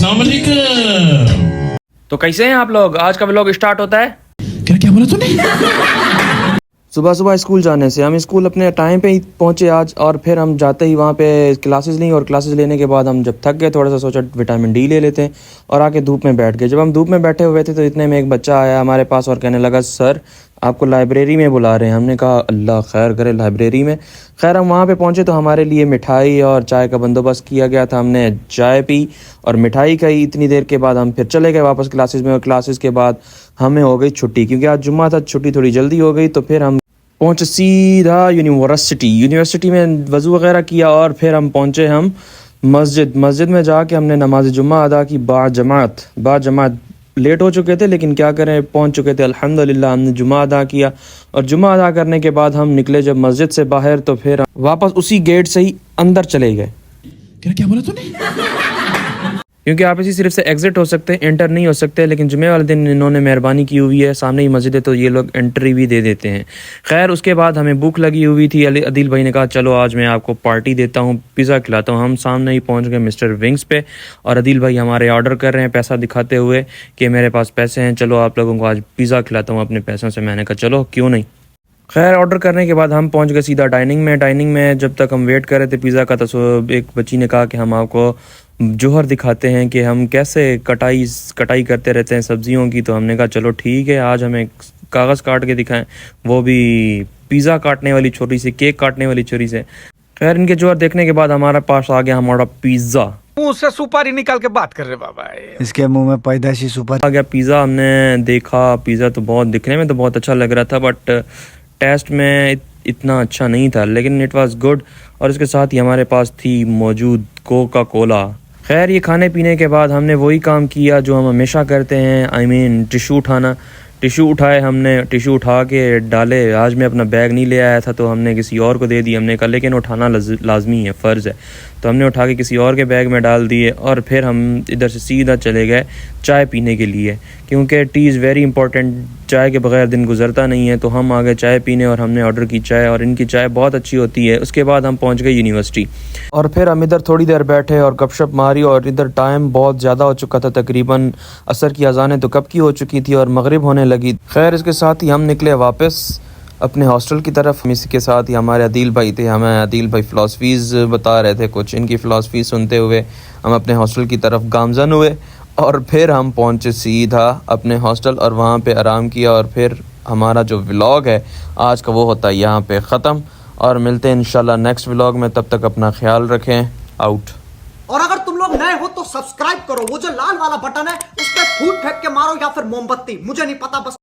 अस्सलाम वालेकुम। तो कैसे हैं आप लोग? आज का व्लॉग स्टार्ट होता है। क्या क्या बोला तूने? सुबह सुबह स्कूल जाने से हम स्कूल अपने टाइम पे ही पहुंचे आज, और फिर हम जाते ही वहाँ पे क्लासेस ली, और क्लासेस लेने के बाद हम जब थक गए थोड़ा सा सोचा विटामिन डी ले लेते हैं, और आके धूप में बैठ गए। जब हम धूप में बैठे हुए थे तो इतने में एक बच्चा आया हमारे पास और कहने लगा, सर आपको लाइब्रेरी में बुला रहे हैं। हमने कहा अल्लाह खैर करे, लाइब्रेरी में। खैर हम वहाँ पे पहुँचे तो हमारे लिए मिठाई और चाय का बंदोबस्त किया गया था। हमने चाय पी और मिठाई खाई। इतनी देर के बाद हम फिर चले गए वापस क्लासेस में, और क्लासेस के बाद हमें हो गई छुट्टी, क्योंकि आज जुम्मा था, छुट्टी थोड़ी जल्दी हो गई। तो फिर हम पहुँचे सीधा यूनिवर्सिटी में वज़ू वगैरह किया, और फिर हम पहुँचे मस्जिद में जाके हमने नमाज जुम्मा अदा की बाजमात। लेट हो चुके थे लेकिन क्या करें, पहुँच चुके थे अल्हम्दुलिल्लाह। हमने जुम्मा अदा किया, और जुम्मा अदा करने के बाद हम निकले जब मस्जिद से बाहर, तो फिर वापस उसी गेट से ही अंदर चले गए। क्या क्या बोला तूने? क्योंकि आप इसी सिर्फ से एग्जिट हो सकते हैं, एंटर नहीं हो सकते। लेकिन जुमे वाले दिन इन्होंने मेहरबानी की हुई है, सामने ही मस्जिद है तो ये लोग एंट्री भी दे देते हैं। खैर उसके बाद हमें भूख लगी हुई थी। अदील भाई ने कहा चलो आज मैं आपको पार्टी देता हूँ, पिज़्ज़ा खिलाता हूँ। हम सामने ही पहुँच गए मिस्टर विंग्स पे, और अदील भाई हमारे ऑर्डर कर रहे हैं पैसा दिखाते हुए कि मेरे पास पैसे हैं, चलो आप लोगों को आज पिज़्ज़ा खिलाता हूँ अपने पैसों से। मैंने कहा चलो क्यों नहीं। खैर ऑर्डर करने के बाद हम पहुंच गए सीधा डाइनिंग में। जब तक हम वेट कर रहे थे पिज़्ज़ा का, तो एक बच्ची ने कहा कि हम आपको जोहर दिखाते हैं कि हम कैसे कटाई करते रहते हैं सब्जियों की। तो हमने कहा चलो ठीक है, आज हमें कागज़ काट के दिखाएं, वो भी पिज़्ज़ा काटने वाली छुरी से, केक काटने वाली छुरी से। खैर इनके जोहर देखने के बाद हमारे पास आ गया हमारा पिज़्ज़ा। मुंह से सुपारी निकाल के बात कर रहे बाबा, इसके मुंह में पैदाइशी सुपारी आ गया पिज़्ज़ा। हमने देखा पिज़्ज़ा तो बहुत दिखने में तो बहुत अच्छा लग रहा था, बट टेस्ट में इतना अच्छा नहीं था, लेकिन इट वाज गुड। और इसके साथ ही हमारे पास थी मौजूद कोका कोला। खैर ये खाने पीने के बाद हमने वही काम किया जो हम हमेशा करते हैं, टिशू उठाना। टिशू उठाए हमने, टिशू उठा के डाले। आज मैं अपना बैग नहीं ले आया था तो हमने किसी और को दे दी। हमने कहा लेकिन उठाना लाजमी है, फ़र्ज़ है, तो हमने उठा के किसी और के बैग में डाल दिए। और फिर हम इधर से सीधा चले गए चाय पीने के लिए, क्योंकि टी इज़ वेरी इंपॉर्टेंट। चाय के बगैर दिन गुजरता नहीं है। तो हम आ गए चाय पीने, और हमने ऑर्डर की चाय, और इनकी चाय बहुत अच्छी होती है। उसके बाद हम पहुंच गए यूनिवर्सिटी, और फिर हम इधर थोड़ी देर बैठे और गपशप मारी। और इधर टाइम बहुत ज़्यादा हो चुका था, तकरीबन असर की अज़ानें तो कब की हो चुकी थी और मगरिब होने लगी। खैर इसके साथ ही हम निकले वापस अपने हॉस्टल की तरफ। इसके साथ ही हमारे अदील भाई थे, हमें अदील भाई फ़िलासफ़ीज़ बता रहे थे कुछ। इनकी फ़िलासफ़ी सुनते हुए हम अपने हॉस्टल की तरफ गामज़न हुए, और फिर हम पहुंचे सीधा अपने हॉस्टल और वहाँ पे आराम किया। और फिर हमारा जो व्लॉग है आज का वो होता है यहाँ पे ख़त्म, और मिलते हैं इंशाल्लाह नेक्स्ट व्लॉग में। तब तक अपना ख्याल रखें। आउट। और अगर तुम लोग नए हो तो सब्सक्राइब करो, वो जो लाल वाला बटन है उस पर फूट फेंक के मारो या फिर मोमबत्ती, मुझे नहीं पता, बस